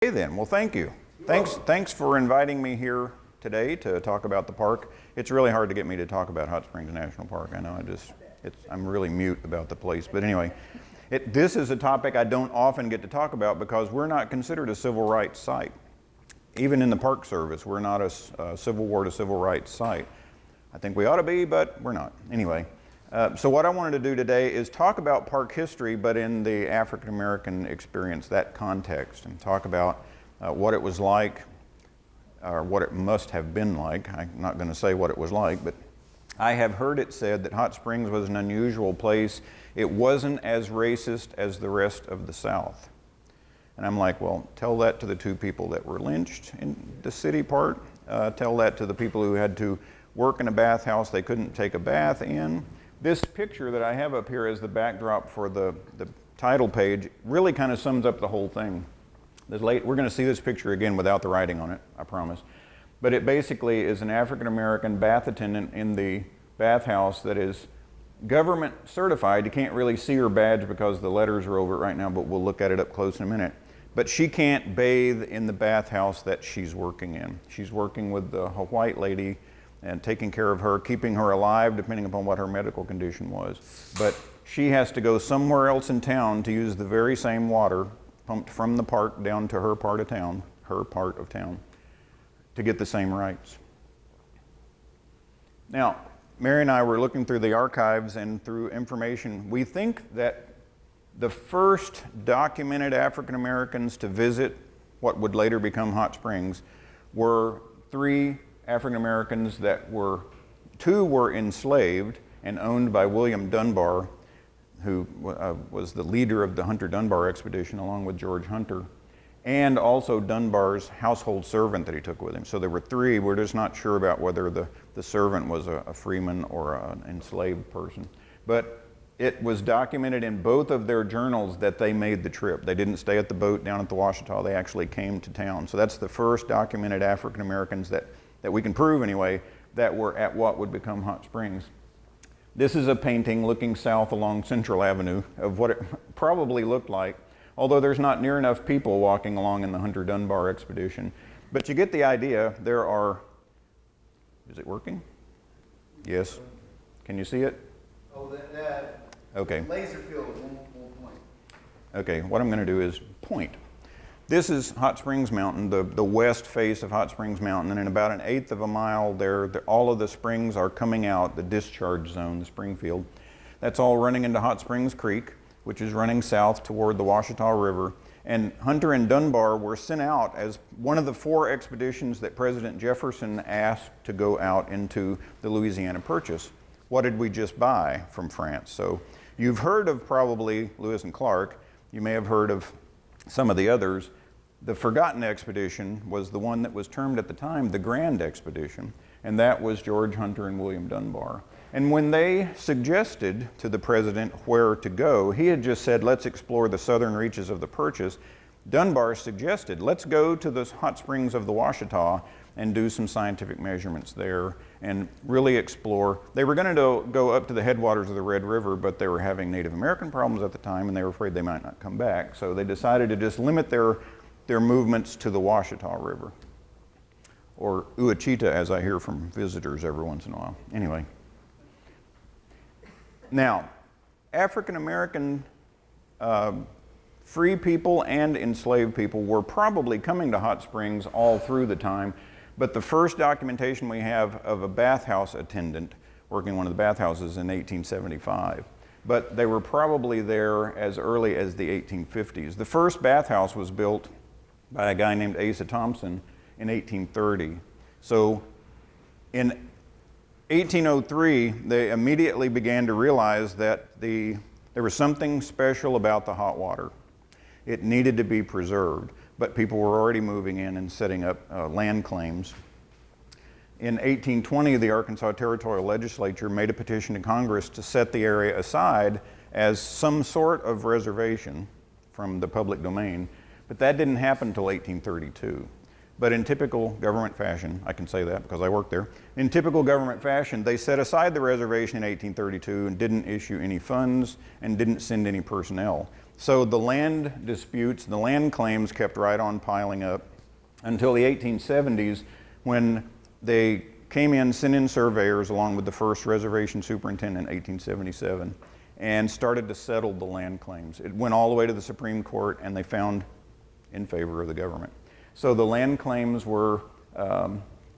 Okay then, well thank you. Thanks for inviting me here today to talk about the park. It's really hard to get me to talk about Hot Springs National Park. I know I'm really mute about the place, but anyway, this is a topic I don't often get to talk about because we're not considered a civil rights site. Even in the Park Service, we're not a Civil War to civil rights site. I think we ought to be, but we're not. Anyway, so what I wanted to do today is talk about park history, but in the African-American experience, that context, and talk about what it was like, or what it must have been like. I'm not going to say what it was like, but I have heard it said that Hot Springs was an unusual place. It wasn't as racist as the rest of the South. And I'm like, well, tell that to the two people that were lynched in the city part. Tell that to the people who had to work in a bathhouse they couldn't take a bath in. This picture that I have up here as the backdrop for the title page really kind of sums up the whole thing. We're going to see this picture again without the writing on it, I promise. But it basically is an African-American bath attendant in the bathhouse that is government certified. You can't really see her badge because the letters are over it right now, but we'll look at it up close in a minute. But she can't bathe in the bathhouse that she's working in. She's working with a white lady and taking care of her, keeping her alive depending upon what her medical condition was. But she has to go somewhere else in town to use the very same water pumped from the park down to her part of town, to get the same rights. Now, Mary and I were looking through the archives and through information. We think that the first documented African Americans to visit what would later become Hot Springs were three African Americans two were enslaved and owned by William Dunbar, who was the leader of the Hunter-Dunbar expedition along with George Hunter, and also Dunbar's household servant that he took with him. So there were three. We're just not sure about whether the servant was a freeman or an enslaved person. But it was documented in both of their journals that they made the trip. They didn't stay at the boat down at the Washita. They actually came to town. So that's the first documented African Americans that we can prove anyway, that were at what would become Hot Springs. This is a painting looking south along Central Avenue of what it probably looked like, although there's not near enough people walking along in the Hunter-Dunbar expedition. But you get the idea. There are, is it working? Yes. Can you see it? Oh, that okay. Laser field won't point. Okay, what I'm going to do is point. This is Hot Springs Mountain, the west face of Hot Springs Mountain, and in about 1/8 of a mile there, all of the springs are coming out, the discharge zone, the Springfield. That's all running into Hot Springs Creek, which is running south toward the Washita River. And Hunter and Dunbar were sent out as one of the 4 expeditions that President Jefferson asked to go out into the Louisiana Purchase. What did we just buy from France? So you've heard of probably Lewis and Clark. You may have heard of some of the others. The forgotten expedition was the one that was termed at the time the Grand Expedition, and that was George Hunter and William Dunbar. And when they suggested to the president where to go, he had just said, let's explore the southern reaches of the Purchase. Dunbar suggested, let's go to the hot springs of the Washita and do some scientific measurements there and really explore. They were going to go up to the headwaters of the Red River, but they were having Native American problems at the time and they were afraid they might not come back. So they decided to just limit their movements to the Washita River, or Ouachita, as I hear from visitors every once in a while. Anyway. Now, African American free people and enslaved people were probably coming to Hot Springs all through the time, but the first documentation we have of a bathhouse attendant working one of the bathhouses in 1875. But they were probably there as early as the 1850s. The first bathhouse was built by a guy named Asa Thompson in 1830. So in 1803, they immediately began to realize that there was something special about the hot water. It needed to be preserved, but people were already moving in and setting up land claims. In 1820, the Arkansas Territorial Legislature made a petition to Congress to set the area aside as some sort of reservation from the public domain, but that didn't happen until 1832. But in typical government fashion, I can say that because I worked there, in typical government fashion, they set aside the reservation in 1832 and didn't issue any funds and didn't send any personnel. So the land disputes, the land claims kept right on piling up until the 1870s, when they came in, sent in surveyors along with the first reservation superintendent in 1877, and started to settle the land claims. It went all the way to the Supreme Court, and they found in favor of the government. So the land claims were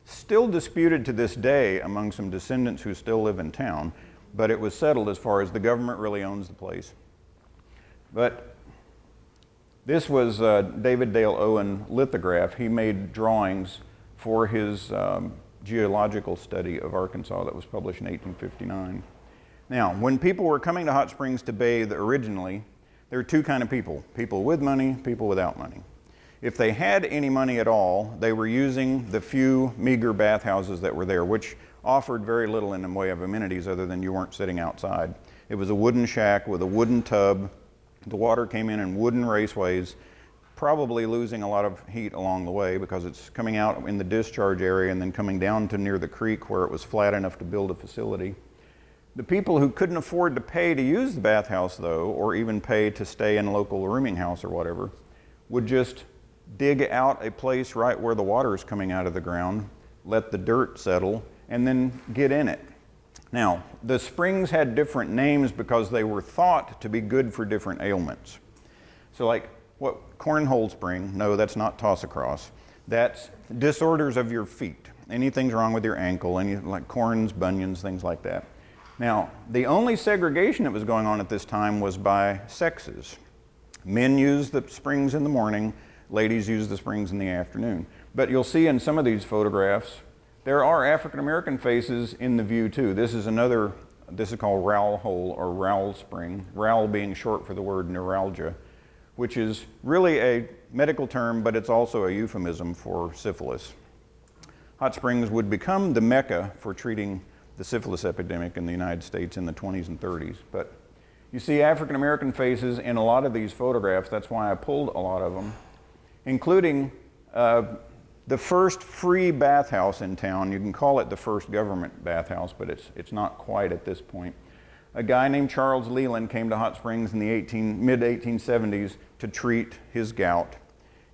still disputed to this day among some descendants who still live in town, but it was settled as far as the government really owns the place. But this was David Dale Owen lithograph. He made drawings for his geological study of Arkansas that was published in 1859. Now, when people were coming to Hot Springs to bathe originally, there were two kinds of people: people with money, people without money. If they had any money at all, they were using the few meager bathhouses that were there, which offered very little in the way of amenities other than you weren't sitting outside. It was a wooden shack with a wooden tub. The water came in wooden raceways, probably losing a lot of heat along the way because it's coming out in the discharge area and then coming down to near the creek where it was flat enough to build a facility. The people who couldn't afford to pay to use the bathhouse, though, or even pay to stay in a local rooming house or whatever, would just dig out a place right where the water is coming out of the ground, let the dirt settle, and then get in it. Now, the springs had different names because they were thought to be good for different ailments. So like, what, cornhole spring? No, that's not toss across. That's disorders of your feet. Anything's wrong with your ankle, any like corns, bunions, things like that. Now, the only segregation that was going on at this time was by sexes. Men used the springs in the morning, ladies used the springs in the afternoon. But you'll see in some of these photographs, there are African American faces in the view too. This is called Rowell Hole or Rowell Spring, Rowell being short for the word neuralgia, which is really a medical term, but it's also a euphemism for syphilis. Hot Springs would become the mecca for treating the syphilis epidemic in the United States in the 20s and 30s. But you see African American faces in a lot of these photographs. That's why I pulled a lot of them, including the first free bathhouse in town. You can call it the first government bathhouse, but it's not quite at this point. A guy named Charles Leland came to Hot Springs in the mid-1870s to treat his gout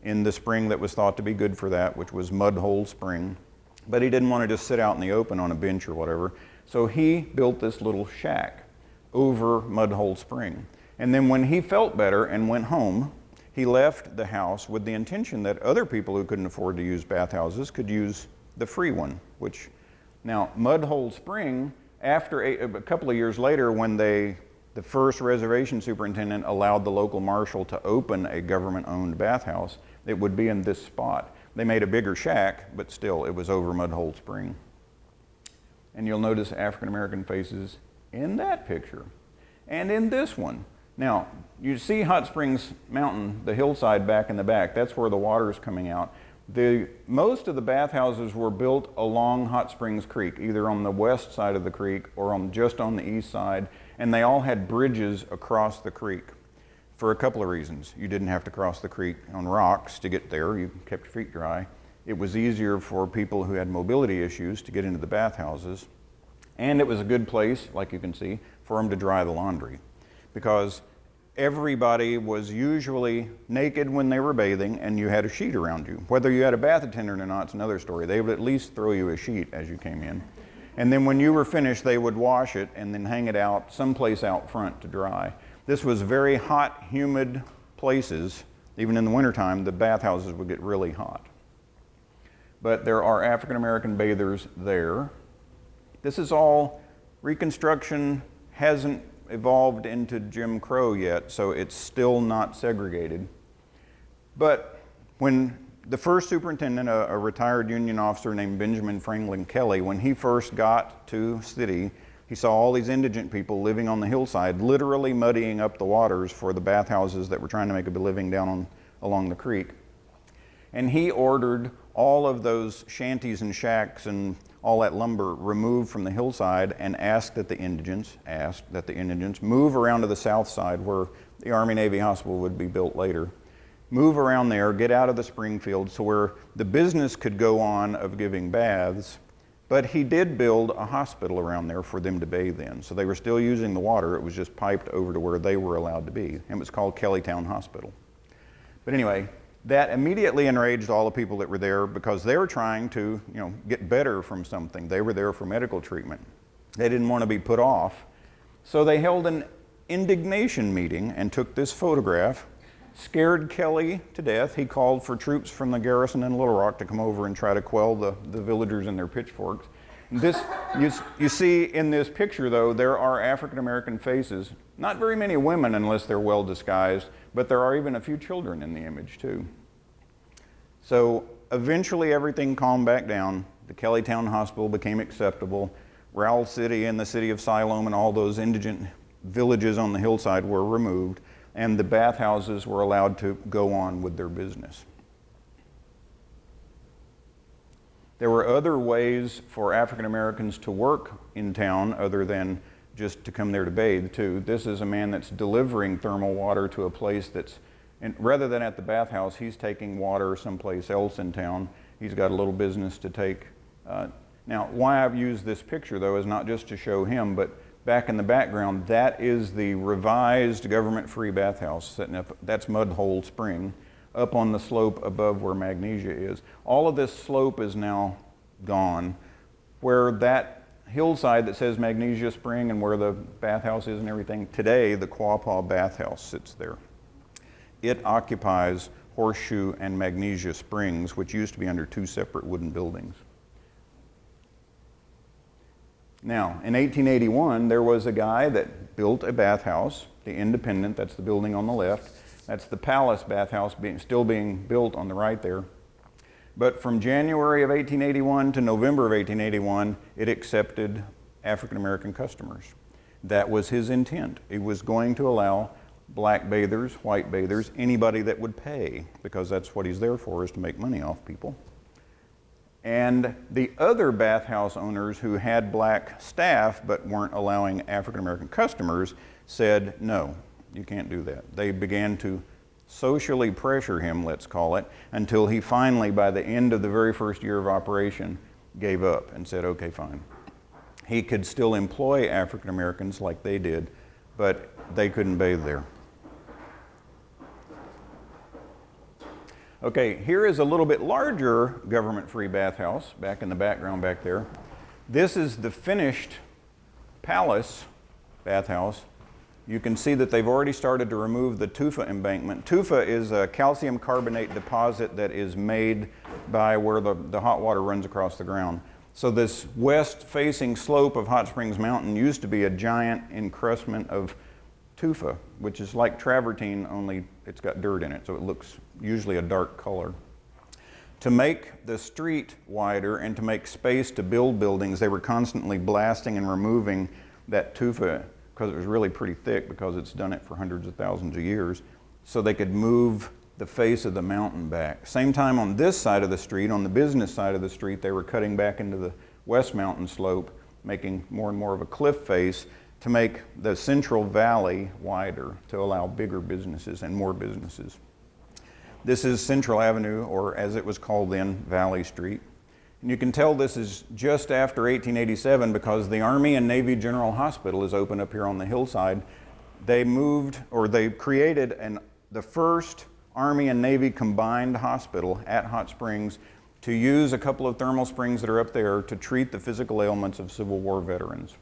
in the spring that was thought to be good for that, which was Mudhole Spring. But he didn't want to just sit out in the open on a bench or whatever, so he built this little shack over Mudhole Spring. And then when he felt better and went home, he left the house with the intention that other people who couldn't afford to use bathhouses could use the free one, which now Mudhole Spring, after a couple of years later when the first reservation superintendent allowed the local marshal to open a government-owned bathhouse, it would be in this spot. They made a bigger shack, but still it was over Mudhole Spring. And you'll notice African American faces in that picture and in this one. Now, you see Hot Springs Mountain, the hillside back in the back, that's where the water is coming out. Most of the bathhouses were built along Hot Springs Creek, either on the west side of the creek or just on the east side, and they all had bridges across the creek for a couple of reasons. You didn't have to cross the creek on rocks to get there, you kept your feet dry. It was easier for people who had mobility issues to get into the bathhouses, and it was a good place, like you can see, for them to dry the laundry, because everybody was usually naked when they were bathing and you had a sheet around you. Whether you had a bath attendant or not, it's another story. They would at least throw you a sheet as you came in. And then when you were finished, they would wash it and then hang it out someplace out front to dry. This was very hot, humid places. Even in the wintertime, the bathhouses would get really hot. But there are African American bathers there. This is all Reconstruction, hasn't evolved into Jim Crow yet, so it's still not segregated. But when the first superintendent, a retired Union officer named Benjamin Franklin Kelly, when he first got to city, he saw all these indigent people living on the hillside, literally muddying up the waters for the bathhouses that were trying to make a living down along the creek. And he ordered all of those shanties and shacks and all that lumber removed from the hillside and asked that the indigents move around to the south side where the Army-Navy Hospital would be built later. Move around there, get out of the Springfield, so where the business could go on of giving baths, But he did build a hospital around there for them to bathe in. So they were still using the water. It was just piped over to where they were allowed to be. And it was called Kellytown Hospital. But anyway, that immediately enraged all the people that were there because they were trying to, get better from something. They were there for medical treatment. They didn't want to be put off. So they held an indignation meeting and took this photograph, scared Kelly to death. He called for troops from the garrison in Little Rock to come over and try to quell the villagers and their pitchforks. This, you see in this picture, though, there are African-American faces. Not very many women unless they're well disguised, but there are even a few children in the image, too. So eventually everything calmed back down. The Kellytown Hospital became acceptable. Rowell City and the city of Siloam and all those indigent villages on the hillside were removed, and the bathhouses were allowed to go on with their business. There were other ways for African Americans to work in town other than just to come there to bathe, too. This is a man that's delivering thermal water to a place that's, and rather than at the bathhouse, he's taking water someplace else in town. He's got a little business to take. Now, why I've used this picture, though, is not just to show him, but back in the background, that is the revised government-free bathhouse sitting up. That's Mud Hole Spring, up on the slope above where Magnesia is. All of this slope is now gone. Where that hillside that says Magnesia Spring and where the bathhouse is and everything, today the Quapaw Bathhouse sits there. It occupies Horseshoe and Magnesia Springs, which used to be under two separate wooden buildings. Now, in 1881, there was a guy that built a bathhouse, the Independent, that's the building on the left. That's the Palace Bathhouse still being built on the right there. But from January of 1881 to November of 1881, it accepted African American customers. That was his intent. He was going to allow black bathers, white bathers, anybody that would pay, because that's what he's there for, is to make money off people. And the other bathhouse owners who had black staff but weren't allowing African American customers said, no, you can't do that. They began to socially pressure him, let's call it, until he finally, by the end of the very first year of operation, gave up and said, okay, fine. He could still employ African Americans like they did, but they couldn't bathe there. Okay, here is a little bit larger government-free bathhouse back in the background back there. This is the finished Palace Bathhouse. You can see that they've already started to remove the tufa embankment. Tufa is a calcium carbonate deposit that is made by where the hot water runs across the ground. So this west-facing slope of Hot Springs Mountain used to be a giant encrustment of tufa, which is like travertine, only it's got dirt in it, so it looks usually a dark color. To make the street wider and to make space to build buildings, they were constantly blasting and removing that tufa because it was really pretty thick, because it's done it for hundreds of thousands of years, so they could move the face of the mountain back. Same time on this side of the street, on the business side of the street, they were cutting back into the west mountain slope, making more and more of a cliff face to make the central valley wider to allow bigger businesses and more businesses. This is Central Avenue, or as it was called then, Valley Street. And you can tell this is just after 1887 because the Army and Navy General Hospital is open up here on the hillside. They moved, or they created the first Army and Navy combined hospital at Hot Springs to use a couple of thermal springs that are up there to treat the physical ailments of Civil War veterans.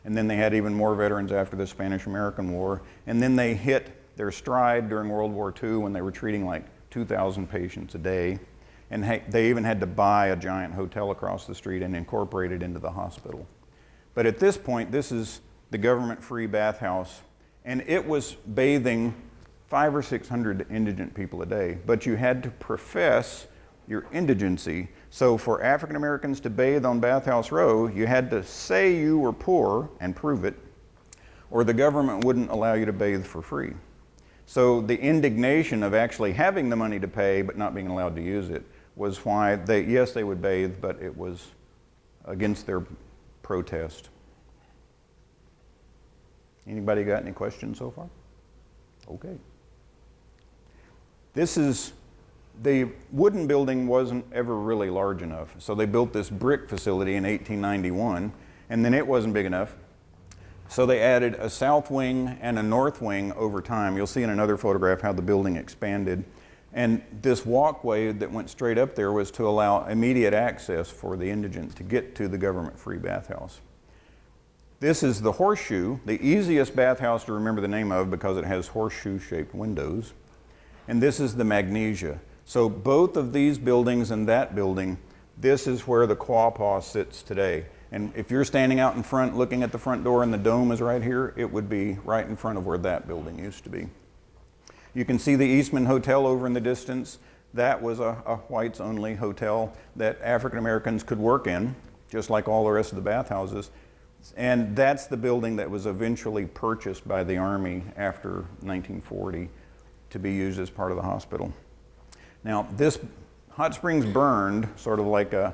And then they had even more veterans after the Spanish-American War. And then they hit their stride during World War II when they were treating like 2,000 patients a day. And they even had to buy a giant hotel across the street and incorporate it into the hospital. But at this point, this is the government-free bathhouse, and it was bathing 500 or 600 indigent people a day. But you had to profess your indigency. So for African Americans to bathe on Bathhouse Row, you had to say you were poor and prove it, or the government wouldn't allow you to bathe for free. So the indignation of actually having the money to pay but not being allowed to use it was why they would bathe, but it was against their protest. Anybody got any questions so far? Okay. This is the wooden building wasn't ever really large enough, so they built this brick facility in 1891, and then it wasn't big enough. So they added a south wing and a north wing over time. You'll see in another photograph how the building expanded. And this walkway that went straight up there was to allow immediate access for the indigent to get to the government-free bathhouse. This is the Horseshoe, the easiest bathhouse to remember the name of because it has horseshoe-shaped windows. And this is the Magnesia. So both of these buildings and that building, this is where the Quapaw sits today. And if you're standing out in front looking at the front door and the dome is right here, it would be right in front of where that building used to be. You can see the Eastman Hotel over in the distance. That was a whites-only hotel that African Americans could work in, just like all the rest of the bathhouses. And that's the building that was eventually purchased by the Army after 1940 to be used as part of the hospital. Now, this hot springs burned sort of like a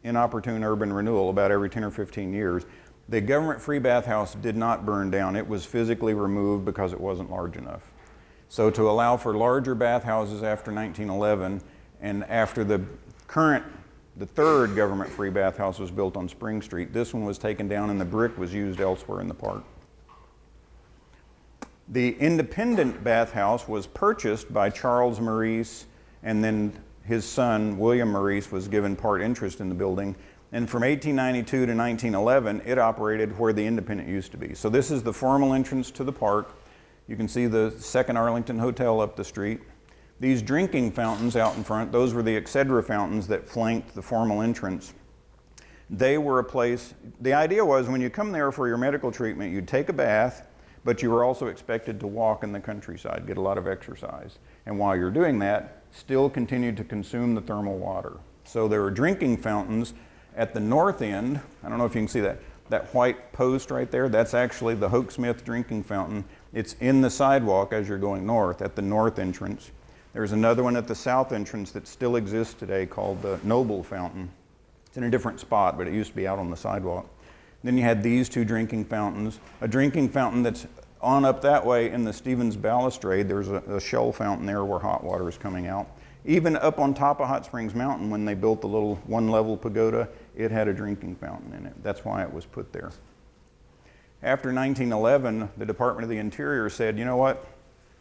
inopportune urban renewal about every 10 or 15 years. The government-free bathhouse did not burn down. It was physically removed because it wasn't large enough. So to allow for larger bathhouses after 1911 and after the third government-free bathhouse was built on Spring Street, this one was taken down and the brick was used elsewhere in the park. The independent bathhouse was purchased by Charles Maurice, and then his son, William Maurice, was given part interest in the building. And from 1892 to 1911, it operated where the Independent used to be. So this is the formal entrance to the park. You can see the Second Arlington Hotel up the street. These drinking fountains out in front, those were the Excedra fountains that flanked the formal entrance. They were a place, the idea was when you come there for your medical treatment, you'd take a bath, but you were also expected to walk in the countryside, get a lot of exercise. And while you're doing that, still continued to consume the thermal water. So there were drinking fountains at the north end. I don't know if you can see that white post right there. That's actually the Hoke Smith drinking fountain. It's in the sidewalk as you're going north at the north entrance. There's another one at the south entrance that still exists today called the Noble Fountain. It's in a different spot, but it used to be out on the sidewalk. Then you had these two drinking fountains. A drinking fountain that's on up that way in the Stevens Balustrade, there's a shell fountain there where hot water is coming out. Even up on top of Hot Springs Mountain, when they built the little one-level pagoda, it had a drinking fountain in it. That's why it was put there. After 1911, the Department of the Interior said, you know what?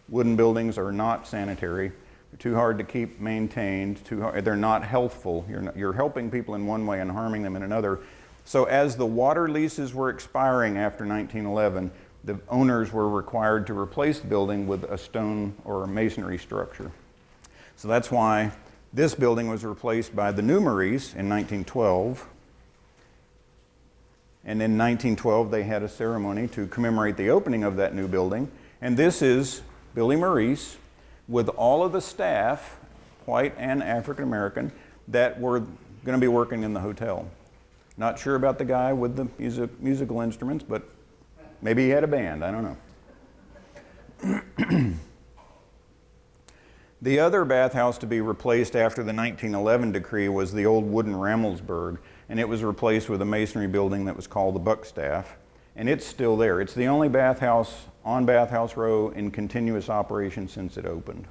Wooden buildings are not sanitary. They're too hard to keep maintained. They're not healthful. You're helping people in one way and harming them in another. So as the water leases were expiring after 1911, the owners were required to replace the building with a stone or a masonry structure. So that's why this building was replaced by the new Maurice in 1912. And in 1912, they had a ceremony to commemorate the opening of that new building. And this is Billy Maurice with all of the staff, white and African American, that were going to be working in the hotel. Not sure about the guy with the musical instruments, but maybe he had a band, I don't know. The other bathhouse to be replaced after the 1911 decree was the old wooden Rammelsburg, and it was replaced with a masonry building that was called the Buckstaff, and it's still there. It's the only bathhouse on Bathhouse Row in continuous operation since it opened.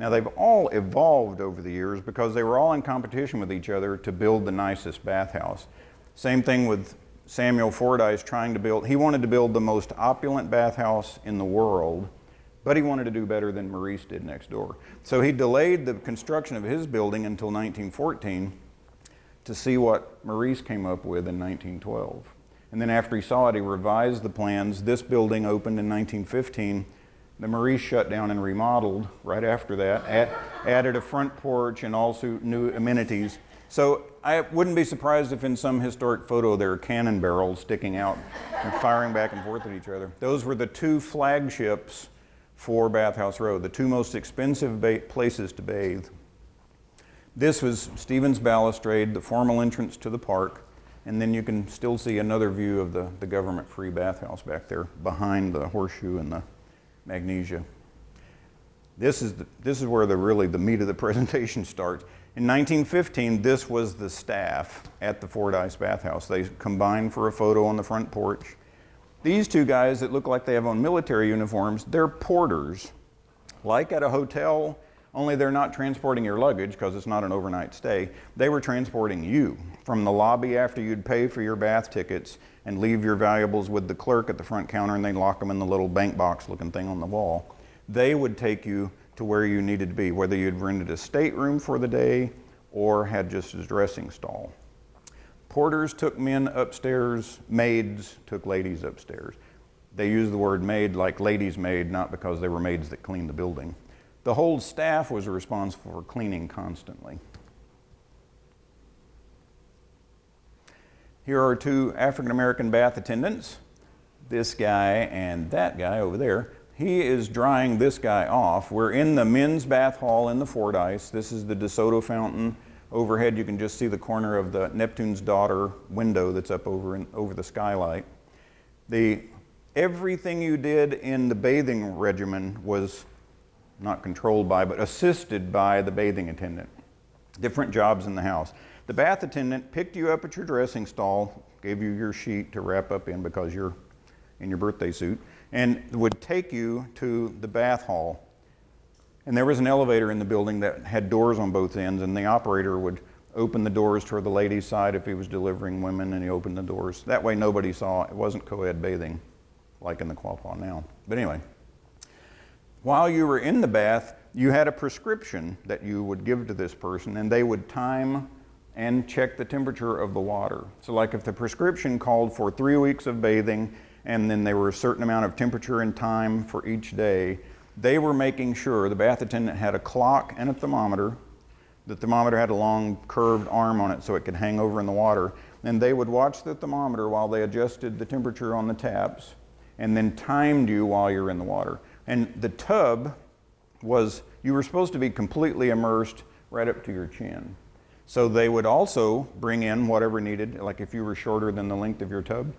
Now they've all evolved over the years because they were all in competition with each other to build the nicest bathhouse. Same thing with Samuel Fordyce trying to build, he wanted to build the most opulent bathhouse in the world, but he wanted to do better than Maurice did next door. So he delayed the construction of his building until 1914 to see what Maurice came up with in 1912. And then after he saw it, he revised the plans. This building opened in 1915. The Maurice shut down and remodeled right after that, added a front porch and also new amenities. So I wouldn't be surprised if in some historic photo there are cannon barrels sticking out and firing back and forth at each other. Those were the two flagships for Bathhouse Row, the two most expensive places to bathe. This was Stevens Balustrade, the formal entrance to the park, and then you can still see another view of the government-free bathhouse back there behind the Horseshoe and the Magnesia. This is where the meat of the presentation starts. In 1915, this was the staff at the Fordyce Bathhouse. They combined for a photo on the front porch. These two guys that look like they have on military uniforms, they're porters like at a hotel, only they're not transporting your luggage because it's not an overnight stay. They were transporting you from the lobby after you'd pay for your bath tickets and leave your valuables with the clerk at the front counter, and they'd lock them in the little bank box looking thing on the wall. They would take you to where you needed to be, whether you'd rented a stateroom for the day or had just a dressing stall. Porters took men upstairs, maids took ladies upstairs. They used the word maid like ladies' maid, not because they were maids that cleaned the building. The whole staff was responsible for cleaning constantly. Here are two African-American bath attendants, this guy and that guy over there. He is drying this guy off. We're in the men's bath hall in the Fordyce. This is the DeSoto fountain. Overhead, you can just see the corner of the Neptune's Daughter window that's up over the skylight. Everything you did in the bathing regimen was not controlled by, but assisted by the bathing attendant. Different jobs in the house. The bath attendant picked you up at your dressing stall, gave you your sheet to wrap up in because you're in your birthday suit, and would take you to the bath hall. And there was an elevator in the building that had doors on both ends, and the operator would open the doors toward the ladies' side if he was delivering women, and he opened the doors. That way nobody saw. It wasn't co-ed bathing like in the Quapaw now. But anyway, while you were in the bath, you had a prescription that you would give to this person, and they would time and check the temperature of the water. So like if the prescription called for 3 weeks of bathing, and then there were a certain amount of temperature and time for each day, they were making sure the bath attendant had a clock and a thermometer. The thermometer had a long curved arm on it so it could hang over in the water. And they would watch the thermometer while they adjusted the temperature on the taps and then timed you while you're in the water. And the tub was, you were supposed to be completely immersed right up to your chin. So they would also bring in whatever needed, like if you were shorter than the length of your tub.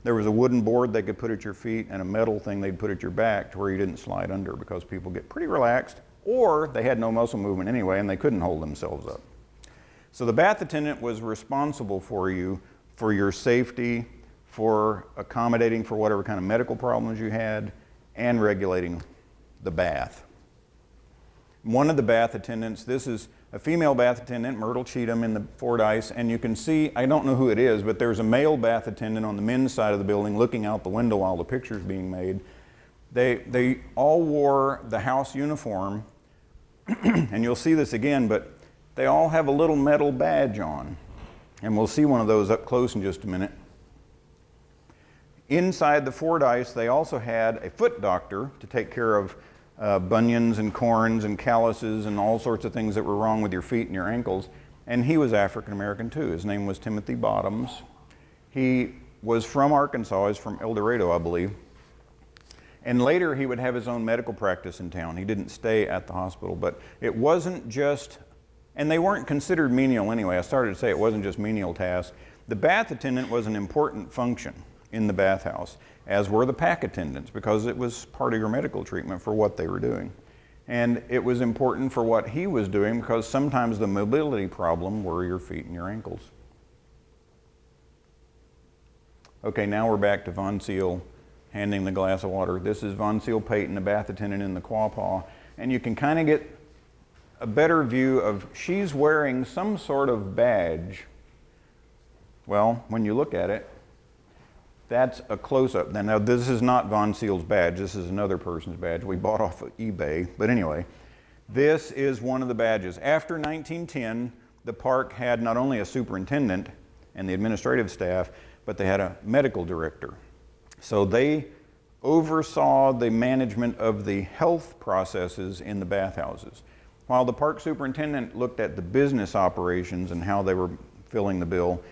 There was a wooden board they could put at your feet and a metal thing they'd put at your back to where you didn't slide under, because people get pretty relaxed, or they had no muscle movement anyway and they couldn't hold themselves up. So the bath attendant was responsible for you, for your safety, for accommodating for whatever kind of medical problems you had, and regulating the bath. One of the bath attendants, this is a female bath attendant, Myrtle Cheatham in the Fordyce, and you can see, I don't know who it is, but there's a male bath attendant on the men's side of the building looking out the window while the picture's being made. They all wore the house uniform, and you'll see this again, but they all have a little metal badge on, and we'll see one of those up close in just a minute. Inside the Fordyce, they also had a foot doctor to take care of bunions and corns and calluses and all sorts of things that were wrong with your feet and your ankles. And he was African American too. His name was Timothy Bottoms. He was from Arkansas. He's from El Dorado, I believe. And later he would have his own medical practice in town. He didn't stay at the hospital, but it wasn't just, and they weren't considered menial anyway. I started to say it wasn't just menial tasks. The bath attendant was an important function in the bathhouse, as were the pack attendants, because it was part of your medical treatment for what they were doing. And it was important for what he was doing, because sometimes the mobility problem were your feet and your ankles. Okay, now we're back to Von Seal handing the glass of water. This is Von Seal Payton, the bath attendant in the Quapaw, and you can kind of get a better view of, she's wearing some sort of badge. Well, when you look at it, that's a close-up. Now, this is not Von Seal's badge. This is another person's badge we bought off of eBay. But anyway, this is one of the badges. After 1910, the park had not only a superintendent and the administrative staff, but they had a medical director. So they oversaw the management of the health processes in the bathhouses. While the park superintendent looked at the business operations and how they were filling the bill,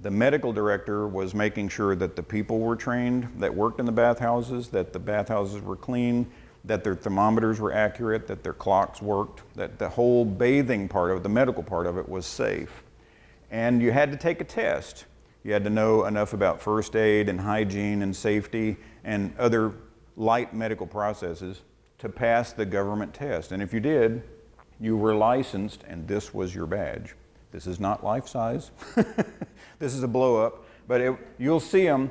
the medical director was making sure that the people were trained that worked in the bathhouses, that the bathhouses were clean, that their thermometers were accurate, that their clocks worked, that the whole bathing part of it, the medical part of it, was safe. And you had to take a test. You had to know enough about first aid and hygiene and safety and other light medical processes to pass the government test. And if you did, you were licensed, and this was your badge. This is not life size. This is a blow up, but you'll see them.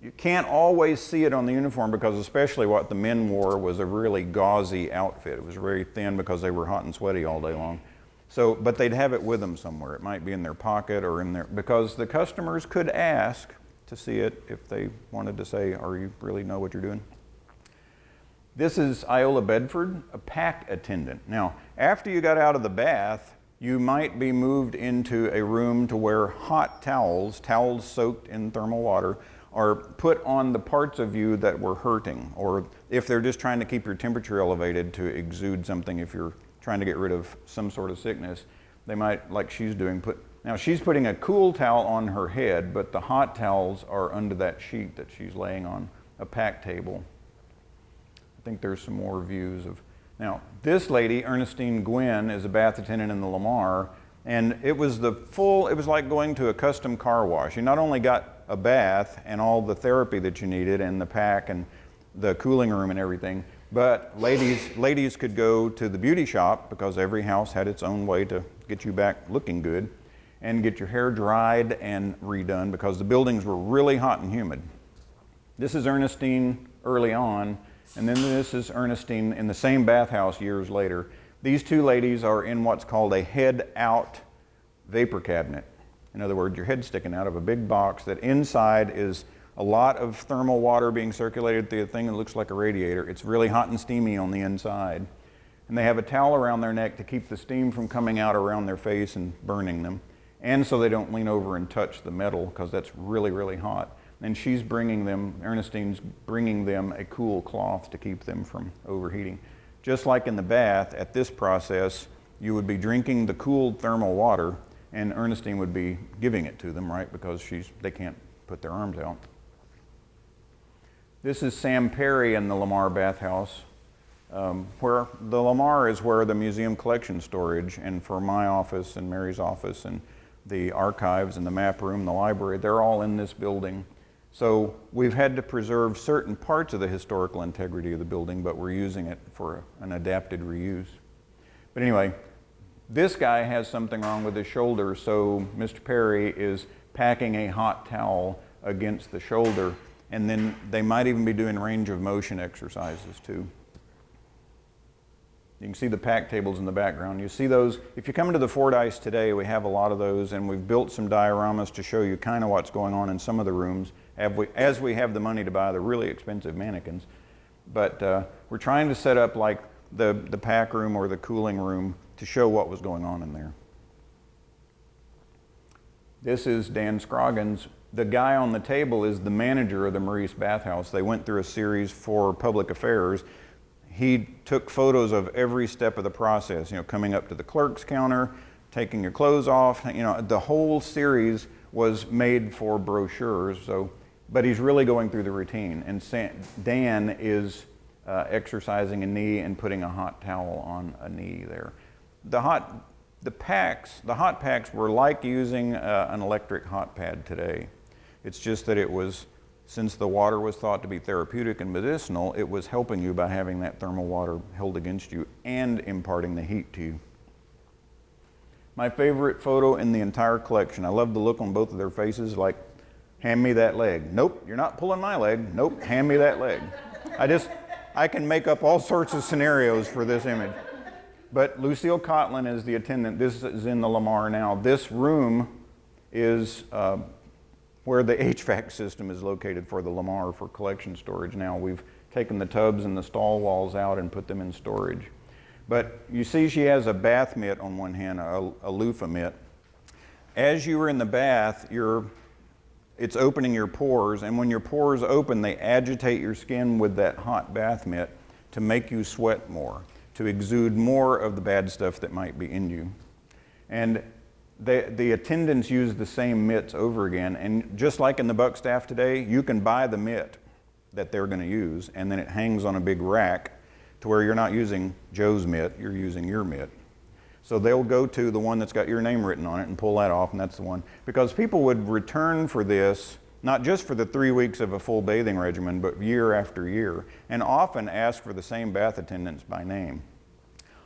You can't always see it on the uniform because especially what the men wore was a really gauzy outfit. It was very thin because they were hot and sweaty all day long. So, but they'd have it with them somewhere. It might be in their pocket or in their, because the customers could ask to see it if they wanted to say, "Are you really know what you're doing?" This is Iola Bedford, a pack attendant. Now, after you got out of the bath, you might be moved into a room to where hot towels, towels soaked in thermal water, are put on the parts of you that were hurting, or if they're just trying to keep your temperature elevated to exude something, if you're trying to get rid of some sort of sickness, they might, like she's doing, now she's putting a cool towel on her head, but the hot towels are under that sheet that she's laying on, a pack table. I think there's some more views of, now this lady, Ernestine Gwen, is a bath attendant in the Lamar, and it was like going to a custom car wash. You not only got a bath and all the therapy that you needed and the pack and the cooling room and everything, but ladies could go to the beauty shop because every house had its own way to get you back looking good and get your hair dried and redone because the buildings were really hot and humid. This is Ernestine early on, and then this is Ernestine in the same bathhouse years later. These two ladies are in what's called a head-out vapor cabinet. In other words, your head's sticking out of a big box that inside is a lot of thermal water being circulated through a thing that looks like a radiator. It's really hot and steamy on the inside. And they have a towel around their neck to keep the steam from coming out around their face and burning them. And so they don't lean over and touch the metal because that's really, really hot. And she's bringing them, Ernestine's bringing them a cool cloth to keep them from overheating. Just like in the bath, at this process, you would be drinking the cooled thermal water and Ernestine would be giving it to them, right? Because they can't put their arms out. This is Sam Perry in the Lamar Bathhouse, where the Lamar is where the museum collection storage, and for my office and Mary's office and the archives and the map room, the library, they're all in this building. So we've had to preserve certain parts of the historical integrity of the building, but we're using it for an adapted reuse. But anyway, this guy has something wrong with his shoulder, so Mr. Perry is packing a hot towel against the shoulder, and then they might even be doing range of motion exercises too. You can see the pack tables in the background. You see those, if you come to the Fordyce today, we have a lot of those, and we've built some dioramas to show you kind of what's going on in some of the rooms, as we have the money to buy the really expensive mannequins. But we're trying to set up like the pack room or the cooling room to show what was going on in there. This is Dan Scroggins. The guy on the table is the manager of the Maurice Bathhouse. They went through a series for public affairs. He took photos of every step of the process, you know, coming up to the clerk's counter, taking your clothes off. You know, the whole series was made for brochures, but he's really going through the routine. And Dan is exercising a knee and putting a hot towel on a knee there. The hot packs were like using an electric hot pad today. It's just that it was, since the water was thought to be therapeutic and medicinal, it was helping you by having that thermal water held against you and imparting the heat to you. My favorite photo in the entire collection, I love the look on both of their faces, like, hand me that leg. Nope, you're not pulling my leg. Nope, hand me that leg. I can make up all sorts of scenarios for this image. But Lucille Kotlin is the attendant. This is in the Lamar now. This room is where the HVAC system is located for the Lamar for collection storage now. We've taken the tubs and the stall walls out and put them in storage. But you see she has a bath mitt on one hand, a loofah mitt. As you are in the bath, it's opening your pores, and when your pores open, they agitate your skin with that hot bath mitt to make you sweat more, to exude more of the bad stuff that might be in you. And the attendants use the same mitts over again, and just like in the buckstaff today, you can buy the mitt that they're going to use, and then it hangs on a big rack to where you're not using Joe's mitt, you're using your mitt. So they'll go to the one that's got your name written on it and pull that off, and that's the one. Because people would return for this, not just for the 3 weeks of a full bathing regimen, but year after year, and often ask for the same bath attendants by name.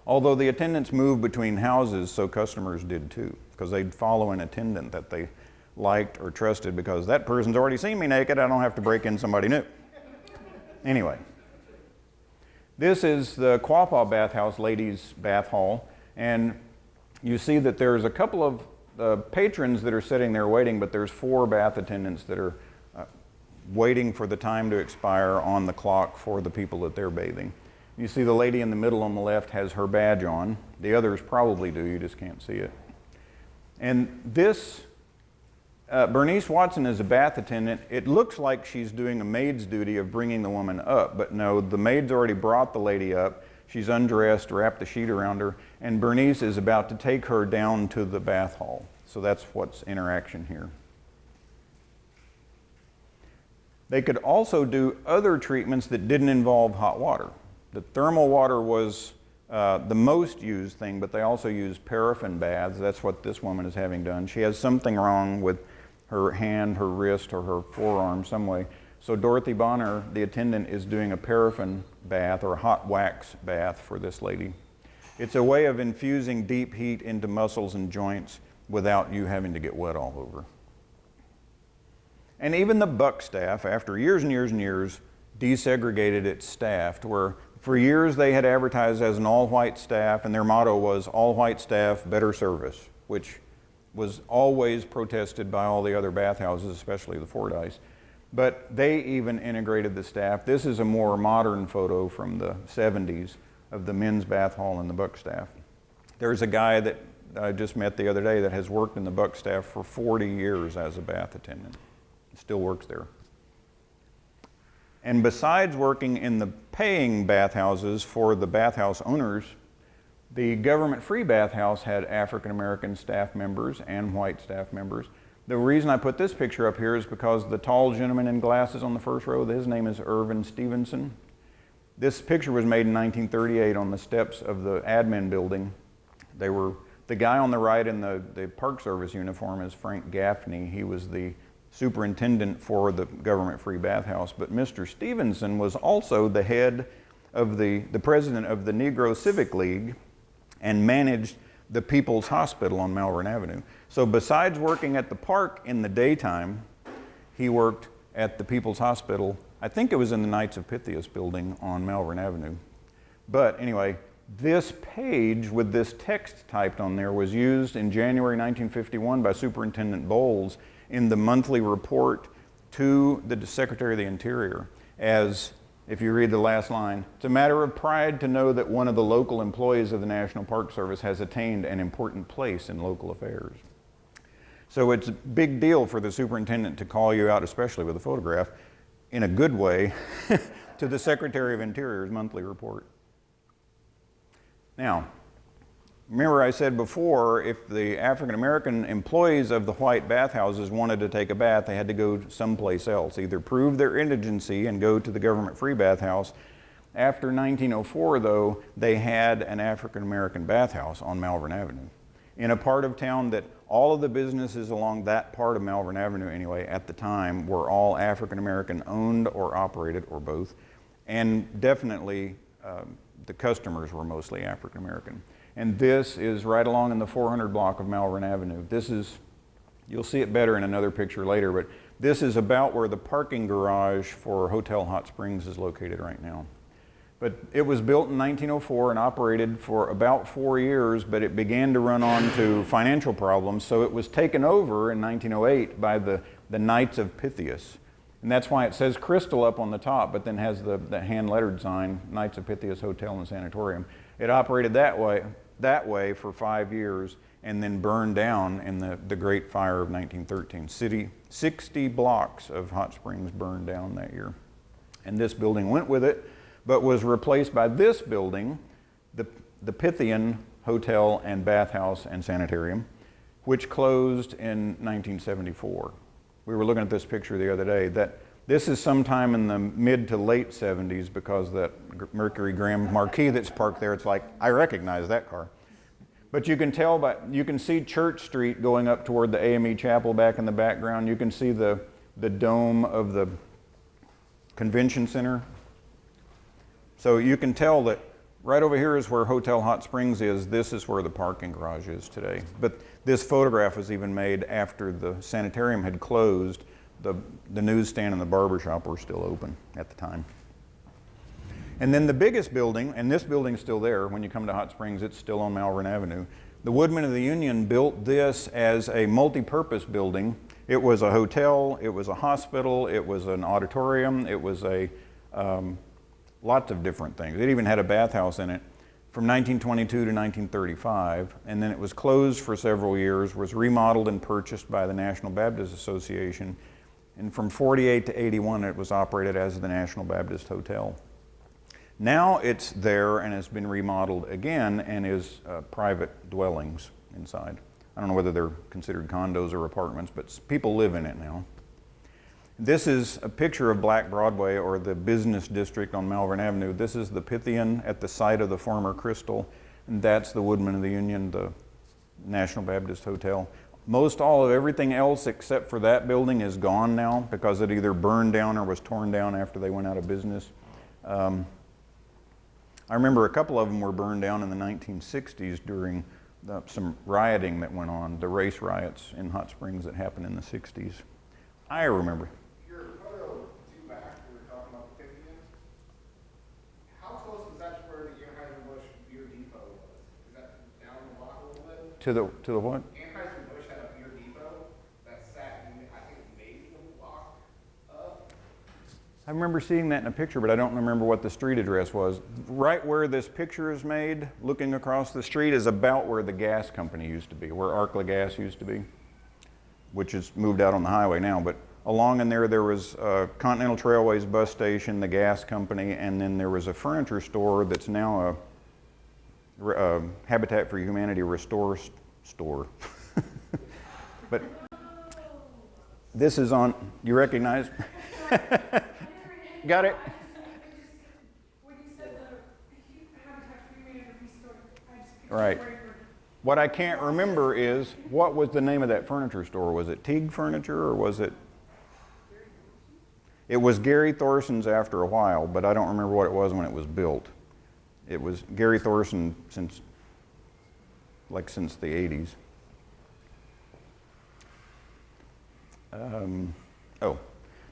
Although the attendants moved between houses, so customers did too, because they'd follow an attendant that they liked, or trusted because that person's already seen me naked. I don't have to break in somebody new. Anyway, this is the Quapaw Bathhouse Ladies Bath Hall, and you see that there's a couple of patrons that are sitting there waiting, but there's 4 bath attendants that are waiting for the time to expire on the clock for the people that they're bathing. You see the lady in the middle on the left has her badge on. The others probably do, you just can't see it. And this, Bernice Watson is a bath attendant. It looks like she's doing a maid's duty of bringing the woman up, but no, the maid's already brought the lady up. She's undressed, wrapped the sheet around her, and Bernice is about to take her down to the bath hall. So that's what's interaction here. They could also do other treatments that didn't involve hot water. The thermal water was the most used thing, but they also use paraffin baths. That's what this woman is having done. She has something wrong with her hand, her wrist, or her forearm some way. So Dorothy Bonner, the attendant, is doing a paraffin bath or a hot wax bath for this lady. It's a way of infusing deep heat into muscles and joints without you having to get wet all over. And even the buckstaff, after years and years and years, desegregated its staff to where for years they had advertised as an all-white staff, and their motto was all white staff, better service, which was always protested by all the other bathhouses, especially the Fordyce. But they even integrated the staff. This is a more modern photo from the 70s of the men's bath hall and the buckstaff. There's a guy that I just met the other day that has worked in the buckstaff for 40 years as a bath attendant. Still works there. And besides working in the paying bathhouses for the bathhouse owners, the government-free bathhouse had African-American staff members and white staff members. The reason I put this picture up here is because the tall gentleman in glasses on the first row, his name is Irvin Stevenson. This picture was made in 1938 on the steps of the admin building. The guy on the right in the Park Service uniform is Frank Gaffney. He was the superintendent for the government-free bathhouse. But Mr. Stevenson was also the head of the president of the Negro Civic League and managed the People's Hospital on Malvern Avenue. So besides working at the park in the daytime, he worked at the People's Hospital. I think it was in the Knights of Pythias building on Malvern Avenue. But anyway, this page with this text typed on there was used in January 1951 by Superintendent Bowles in the monthly report to the Secretary of the Interior as, if you read the last line, it's a matter of pride to know that one of the local employees of the National Park Service has attained an important place in local affairs. So it's a big deal for the superintendent to call you out, especially with a photograph, in a good way, to the Secretary of Interior's monthly report. Now, remember I said before, if the African-American employees of the white bathhouses wanted to take a bath, they had to go someplace else, either prove their indigency and go to the government-free bathhouse. After 1904, though, they had an African-American bathhouse on Malvern Avenue, in a part of town that all of the businesses along that part of Malvern Avenue, anyway, at the time, were all African-American owned or operated, or both, and definitely the customers were mostly African-American. And this is right along in the 400 block of Malvern Avenue. This is, you'll see it better in another picture later, but this is about where the parking garage for Hotel Hot Springs is located right now. But it was built in 1904 and operated for about 4 years, but it began to run on to financial problems, so it was taken over in 1908 by the Knights of Pythias. And that's why it says Crystal up on the top, but then has the hand-lettered sign, Knights of Pythias Hotel and Sanatorium. It operated that way for 5 years and then burned down in the Great Fire of 1913. 60 blocks of hot springs burned down that year. And this building went with it, but was replaced by this building, the Pythian Hotel and Bathhouse and Sanitarium, which closed in 1974. We were looking at this picture the other day. That this is sometime in the mid to late 70s because that Mercury Grand Marquis that's parked there, it's like, I recognize that car. But you can tell you can see Church Street going up toward the AME Chapel back in the background. You can see the dome of the convention center. So you can tell that right over here is where Hotel Hot Springs is. This is where the parking garage is today. But this photograph was even made after the sanitarium had closed. The newsstand and the barber shop were still open at the time. And then the biggest building, and this building's still there. When you come to Hot Springs, it's still on Malvern Avenue. The Woodmen of the Union built this as a multi-purpose building. It was a hotel, it was a hospital, it was an auditorium, it was a lots of different things. It even had a bathhouse in it from 1922 to 1935, and then it was closed for several years, was remodeled and purchased by the National Baptist Association, and from 48 to 81 it was operated as the National Baptist Hotel. Now it's there and has been remodeled again and is private dwellings inside. I don't know whether they're considered condos or apartments, but people live in it now. This is a picture of Black Broadway, or the business district on Malvern Avenue. This is the Pythian at the site of the former Crystal, and that's the Woodmen of the Union, the National Baptist Hotel. Most all of everything else except for that building is gone now because it either burned down or was torn down after they went out of business. I remember a couple of them were burned down in the 1960s during some rioting that went on, the race riots in Hot Springs that happened in the 60s. I remember. Your photo two back, we were talking about the 50th. How close was that to where the Anheuser-Busch Beer Depot was? Is that down the block a little bit? To the what? Anheuser-Busch had a beer depot that sat, I think, maybe a block up. I remember seeing that in a picture, but I don't remember what the street address was. Right where this picture is made, looking across the street, is about where the gas company used to be, where Arkla Gas used to be, which is moved out on the highway now. But along in there was Continental Trailways bus station, the gas company, and then there was a furniture store that's now a Habitat for Humanity Restore store. But this is on, you recognize? Got it? When you said the Habitat for Humanity Restore, I just pictured Right. What I can't remember is, what was the name of that furniture store? Was it Teague Furniture, or was it? It was Gary Thorson's after a while, but I don't remember what it was when it was built. It was Gary Thorson since the 80s.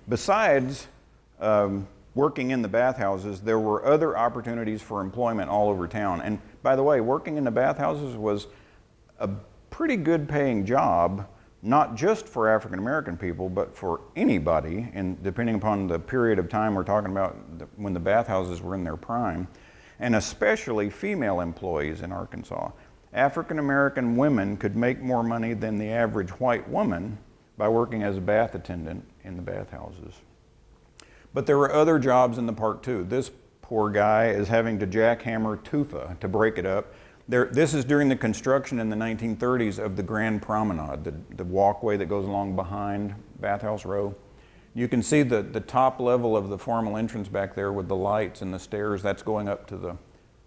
Besides working in the bathhouses, there were other opportunities for employment all over town. And by the way, working in the bathhouses was a pretty good paying job, not just for African American people, but for anybody, and depending upon the period of time we're talking about when the bathhouses were in their prime, and especially female employees in Arkansas. African American women could make more money than the average white woman by working as a bath attendant in the bathhouses. But there were other jobs in the park too. This poor guy is having to jackhammer tufa to break it up. This is during the construction in the 1930s of the Grand Promenade, the walkway that goes along behind Bathhouse Row. You can see the top level of the formal entrance back there with the lights and the stairs. That's going up to the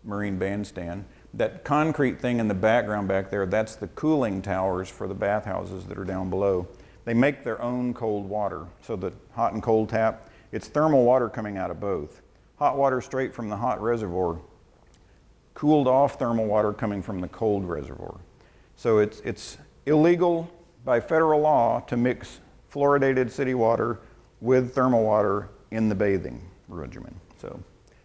Marine Bandstand. That concrete thing in the background back there, that's the cooling towers for the bathhouses that are down below. They make their own cold water. So the hot and cold tap, it's thermal water coming out of both. Hot water straight from the hot reservoir, cooled off thermal water coming from the cold reservoir. So it's illegal by federal law to mix fluoridated city water with thermal water in the bathing regimen. So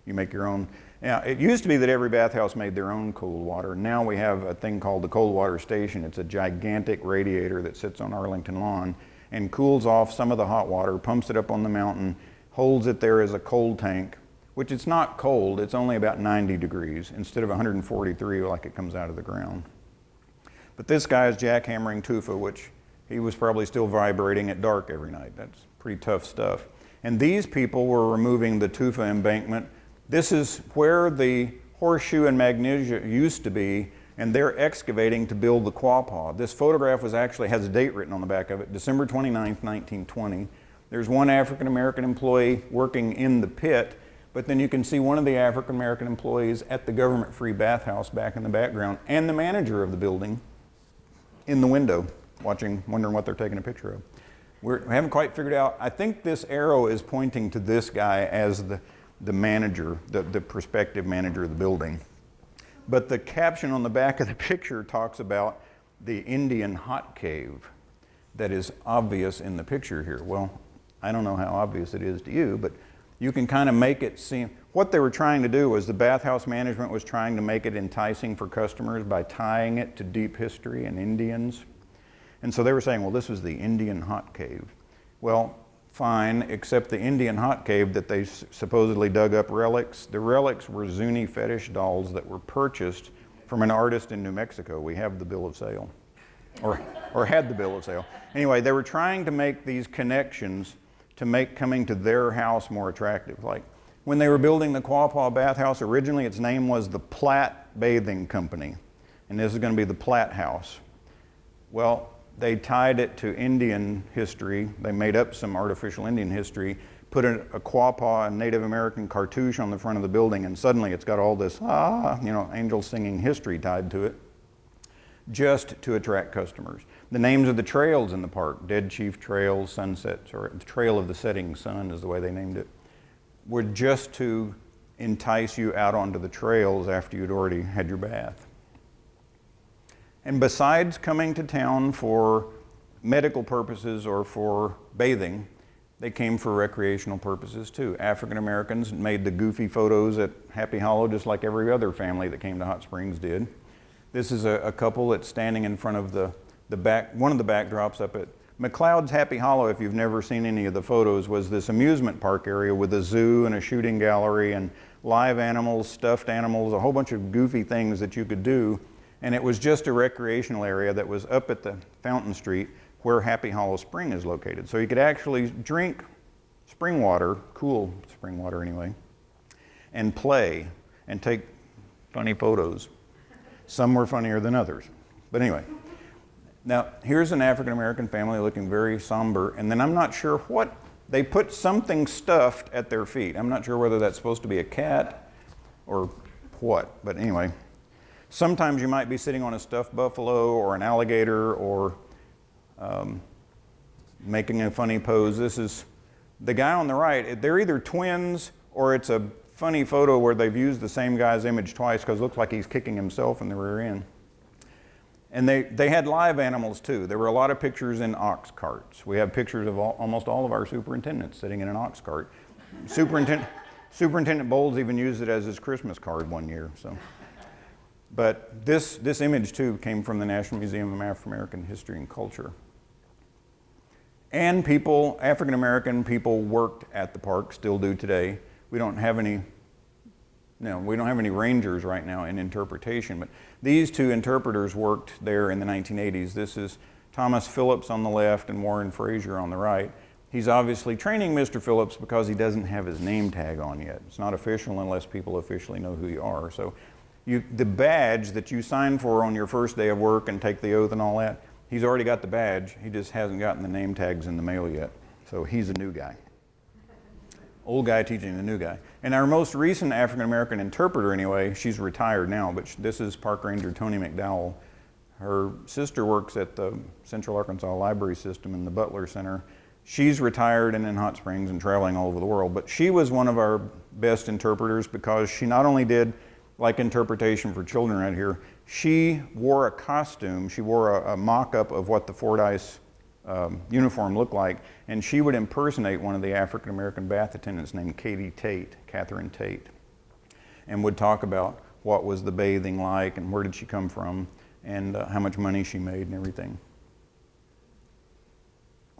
you make your own. Now, it used to be that every bathhouse made their own cold water. Now we have a thing called the cold water station. It's a gigantic radiator that sits on Arlington Lawn and cools off some of the hot water, pumps it up on the mountain, holds it there as a cold tank, which it's not cold, it's only about 90 degrees instead of 143 like it comes out of the ground. But this guy is jackhammering tufa, which he was probably still vibrating at dark every night. That's pretty tough stuff. And these people were removing the tufa embankment. This is where the Horseshoe and Magnesia used to be, and they're excavating to build the Quapaw. This photograph has a date written on the back of it, December 29th, 1920. There's one African American employee working in the pit, but then you can see one of the African American employees at the government-free bathhouse back in the background, and the manager of the building in the window, wondering what they're taking a picture of. We haven't quite figured out. I think this arrow is pointing to this guy as the manager, the prospective manager of the building. But the caption on the back of the picture talks about the Indian hot cave that is obvious in the picture here. Well, I don't know how obvious it is to you, but you can kind of make it seem, what they were trying to do was the bathhouse management was trying to make it enticing for customers by tying it to deep history and Indians. And so they were saying, well, this was the Indian hot cave. Well, fine, except the Indian hot cave that they supposedly dug up relics. The relics were Zuni fetish dolls that were purchased from an artist in New Mexico. We have the bill of sale, or had the bill of sale. Anyway, they were trying to make these connections to make coming to their house more attractive. Like when they were building the Quapaw Bathhouse, originally its name was the Platt Bathing Company, and this is going to be the Platt House. Well, they tied it to Indian history. They made up some artificial Indian history, put a Quapaw, a Native American cartouche on the front of the building, and suddenly it's got all this, angel singing history tied to it, just to attract customers. The names of the trails in the park, Dead Chief Trail, Sunsets, or the Trail of the Setting Sun is the way they named it, were just to entice you out onto the trails after you'd already had your bath. And besides coming to town for medical purposes or for bathing, they came for recreational purposes too. African Americans made the goofy photos at Happy Hollow just like every other family that came to Hot Springs did. This is a couple that's standing in front of one of the backdrops up at McLeod's Happy Hollow. If you've never seen any of the photos, was this amusement park area with a zoo and a shooting gallery and live animals, stuffed animals, a whole bunch of goofy things that you could do. And it was just a recreational area that was up at the Fountain Street where Happy Hollow Spring is located. So you could actually drink spring water, cool spring water anyway, and play and take funny photos. Some were funnier than others. But anyway, now here's an African American family looking very somber, and then I'm not sure what, they put something stuffed at their feet. I'm not sure whether that's supposed to be a cat or what, but anyway. Sometimes you might be sitting on a stuffed buffalo or an alligator or making a funny pose. This is the guy on the right. They're either twins or it's a funny photo where they've used the same guy's image twice because it looks like he's kicking himself in the rear end. And they had live animals too. There were a lot of pictures in ox carts. We have pictures of almost all of our superintendents sitting in an ox cart. Superintendent Bowles even used it as his Christmas card one year. So. But this image too came from the National Museum of African American History and Culture. And people, African American people worked at the park, still do today. We don't have any rangers right now in interpretation, but these two interpreters worked there in the 1980s. This is Thomas Phillips on the left and Warren Frazier on the right. He's obviously training Mr. Phillips because he doesn't have his name tag on yet. It's not official unless people officially know who you are. So the badge that you sign for on your first day of work and take the oath and all that, he's already got the badge. He just hasn't gotten the name tags in the mail yet. So he's a new guy. Old guy teaching the new guy. And our most recent African American interpreter anyway, she's retired now, but this is Park Ranger Tony McDowell. Her sister works at the Central Arkansas Library System in the Butler Center. She's retired and in Hot Springs and traveling all over the world, but she was one of our best interpreters because she not only did like interpretation for children right here, she wore a costume, she wore a mock-up of what the Fordyce uniform looked like, and she would impersonate one of the African American bath attendants named Catherine Tate, and would talk about what was the bathing like and where did she come from and how much money she made and everything.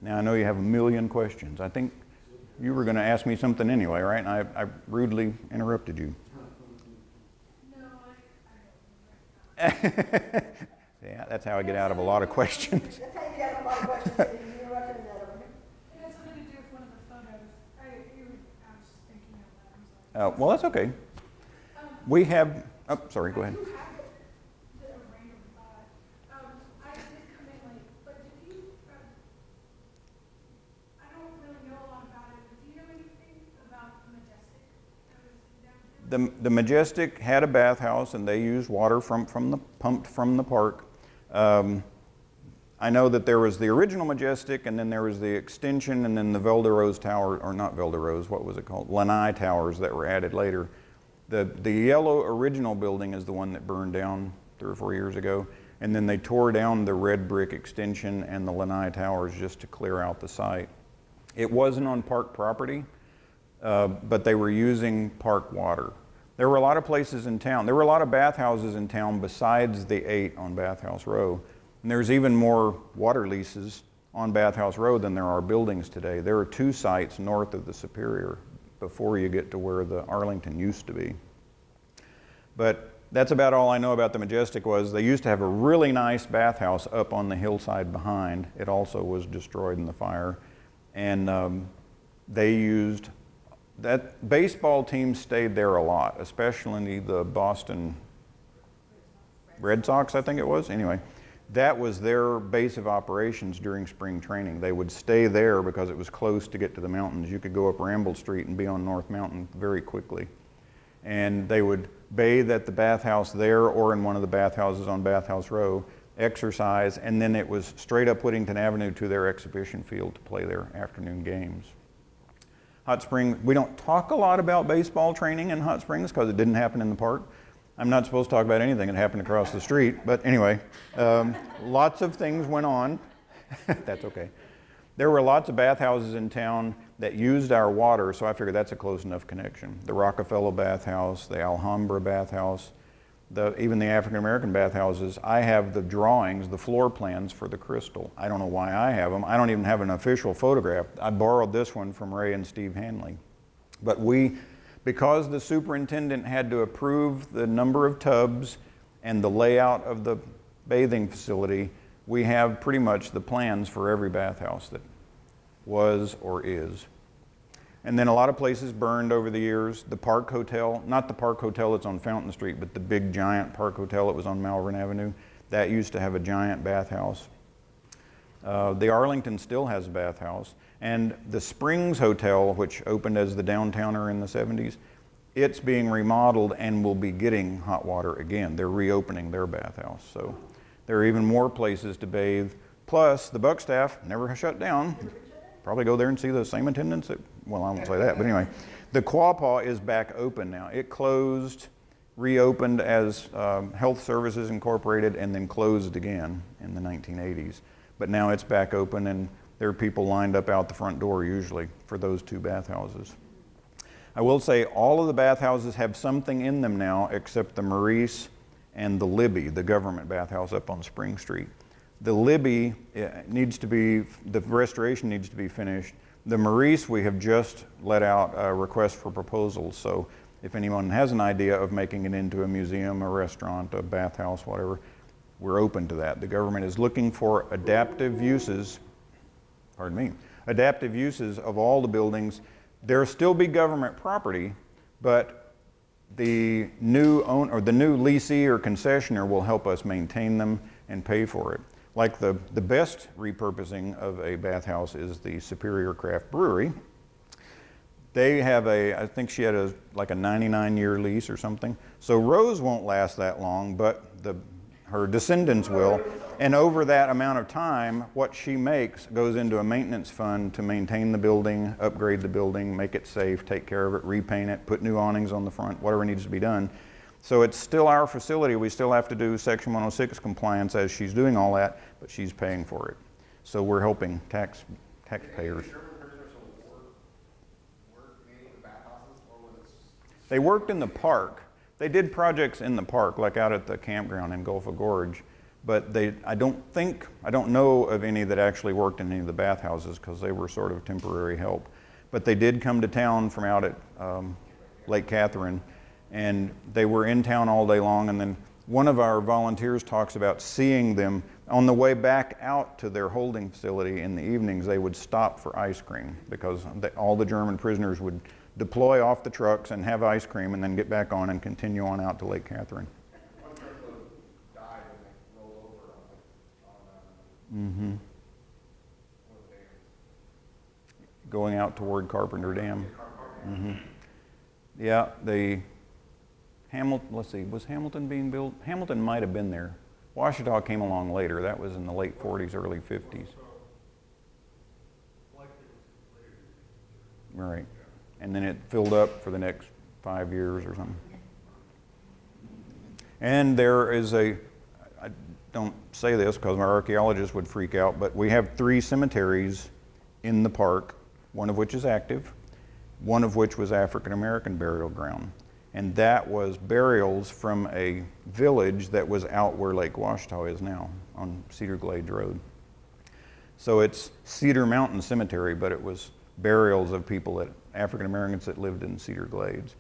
Now I know you have a million questions. I think you were going to ask me something anyway, right? And I rudely interrupted you. Yeah, that's how I get out of a lot of questions. That's how you get out of a lot of questions. You're reckon that over here. It has something to do with one of the photos. I was just thinking out loud, I'm sorry. Well, that's okay. We have, sorry, go ahead. I do have it, a random thought. I did come in late, but did you, I don't really know a lot about it, but do you know anything about the Majestic that was downtown? The Majestic had a bathhouse and they used water pumped from the park. I know that there was the original Majestic, and then there was the extension, and then the Velderose Tower, or not Velderose, what was it called? Lanai Towers that were added later. The yellow original building is the one that burned down 3 or 4 years ago, and then they tore down the red brick extension and the Lanai Towers just to clear out the site. It wasn't on park property, but they were using park water. There were a lot of places in town. There were a lot of bathhouses in town besides the 8 on Bathhouse Row. And there's even more water leases on Bathhouse Row than there are buildings today. There are 2 sites north of the Superior before you get to where the Arlington used to be. But that's about all I know about the Majestic. Was they used to have a really nice bathhouse up on the hillside behind. It also was destroyed in the fire. And they used, that baseball team stayed there a lot, especially the Boston Red Sox, I think it was. Anyway, that was their base of operations during spring training. They would stay there because it was close to get to the mountains. You could go up Ramble Street and be on North Mountain very quickly. And they would bathe at the bathhouse there or in one of the bathhouses on Bathhouse Row, exercise, and then it was straight up Whittington Avenue to their exhibition field to play their afternoon games. Hot Springs, we don't talk a lot about baseball training in Hot Springs because it didn't happen in the park. I'm not supposed to talk about anything that happened across the street, but anyway, lots of things went on. That's okay. There were lots of bathhouses in town that used our water, so I figured that's a close enough connection. The Rockefeller Bathhouse, the Alhambra Bathhouse, even the African-American bathhouses. I have the drawings, the floor plans for the Crystal. I don't know why I have them. I don't even have an official photograph. I borrowed this one from Ray and Steve Hanley. But because the superintendent had to approve the number of tubs and the layout of the bathing facility, we have pretty much the plans for every bathhouse that was or is. And then a lot of places burned over the years. The Park Hotel, not the Park Hotel that's on Fountain Street, but the big giant Park Hotel that was on Malvern Avenue, that used to have a giant bathhouse. The Arlington still has a bathhouse. And the Springs Hotel, which opened as the Downtowner in the 70s, it's being remodeled and will be getting hot water again. They're reopening their bathhouse. So there are even more places to bathe. Plus, the buckstaff never shut down. Probably go there and see those same attendants. Well, I won't say that, but anyway. The Quapaw is back open now. It closed, reopened as Health Services Incorporated, and then closed again in the 1980s. But now it's back open, and there are people lined up out the front door usually for those 2 bathhouses. I will say all of the bathhouses have something in them now except the Maurice and the Libby, the government bathhouse up on Spring Street. The Libby needs to be, the restoration needs to be finished. The Maurice, we have just let out a request for proposals. So if anyone has an idea of making it into a museum, a restaurant, a bathhouse, whatever, we're open to that. The government is looking for adaptive uses, adaptive uses of all the buildings. There'll still be government property, but the new leasee or concessioner will help us maintain them and pay for it. Like the best repurposing of a bathhouse is the Superior Craft Brewery. They have I think she had like a 99-year lease or something. So Rose won't last that long, but her descendants will. And over that amount of time, what she makes goes into a maintenance fund to maintain the building, upgrade the building, make it safe, take care of it, repaint it, put new awnings on the front, whatever needs to be done. So it's still our facility. We still have to do Section 106 compliance as she's doing all that, but she's paying for it. So we're helping taxpayers. They worked in the park. They did projects in the park, like out at the campground in Gulf of Gorge, but I don't know of any that actually worked in any of the bathhouses because they were sort of temporary help. But they did come to town from out at Lake Catherine, and they were in town all day long. And then one of our volunteers talks about seeing them on the way back out to their holding facility in the evenings. They would stop for ice cream because all the German prisoners would deploy off the trucks and have ice cream and then get back on and continue on out to Lake Catherine. One truckload died when they rolled over Mm-hmm. one of the dams. Going out toward Carpenter Dam. Mm-hmm. Yeah, let's see, was Hamilton being built? Hamilton might have been there. Ouachita came along later. That was in the late 40s, early 50s. Right. And then it filled up for the next 5 years or something. And there is I don't say this because my archaeologists would freak out, but we have 3 cemeteries in the park, one of which is active, one of which was African-American burial ground. And that was burials from a village that was out where Lake Ouachita is now, on Cedar Glades Road. So it's Cedar Mountain Cemetery, but it was burials of people, African-Americans that lived in Cedar Glades.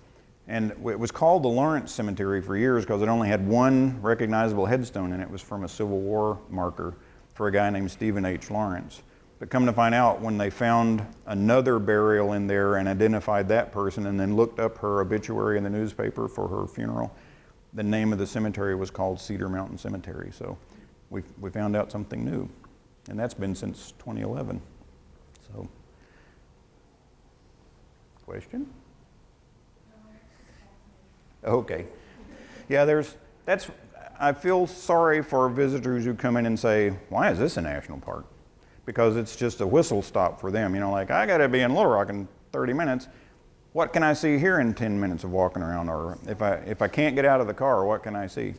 And it was called the Lawrence Cemetery for years because it only had one recognizable headstone, and it was from a Civil War marker for a guy named Stephen H. Lawrence. But come to find out, when they found another burial in there and identified that person and then looked up her obituary in the newspaper for her funeral, the name of the cemetery was called Cedar Mountain Cemetery. So we found out something new, and that's been since 2011. So, question? Okay. Yeah, I feel sorry for visitors who come in and say, why is this a national park? Because it's just a whistle stop for them. You know, like, I gotta be in Little Rock in 30 minutes. What can I see here in 10 minutes of walking around? Or if I can't get out of the car, what can I see?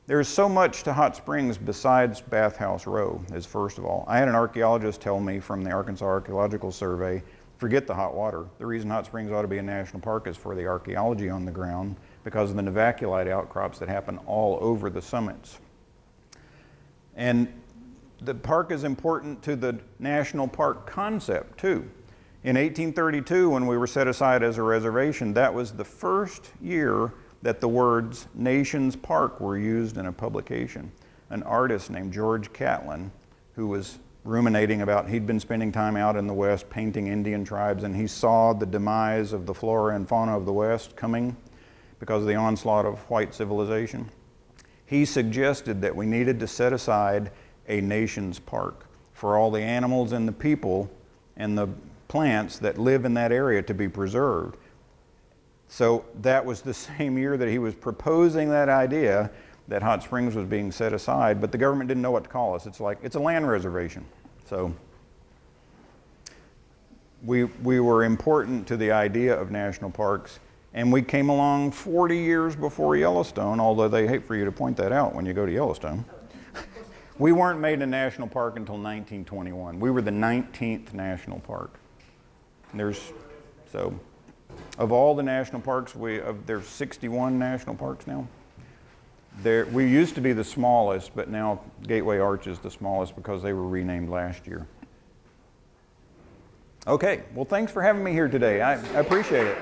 There's so much to Hot Springs besides Bathhouse Row, is first of all. I had an archaeologist tell me from the Arkansas Archaeological Survey, forget the hot water. The reason Hot Springs ought to be a national park is for the archaeology on the ground, because of the novaculite outcrops that happen all over the summits. And the park is important to the national park concept too. In 1832, when we were set aside as a reservation, that was the first year that the words Nations Park were used in a publication. An artist named George Catlin, who was ruminating about, he'd been spending time out in the West painting Indian tribes, and he saw the demise of the flora and fauna of the West coming because of the onslaught of white civilization. He suggested that we needed to set aside a nation's park for all the animals and the people and the plants that live in that area to be preserved. So that was the same year that he was proposing that idea that Hot Springs was being set aside, but the government didn't know what to call us. It's like, it's a land reservation. So we were important to the idea of national parks. And we came along 40 years before Yellowstone, although they hate for you to point that out when you go to Yellowstone. We weren't made a national park until 1921. We were the 19th national park. So, of all the national parks, there's 61 national parks now. We used to be the smallest, but now Gateway Arch is the smallest because they were renamed last year. Okay, well, thanks for having me here today. I appreciate it.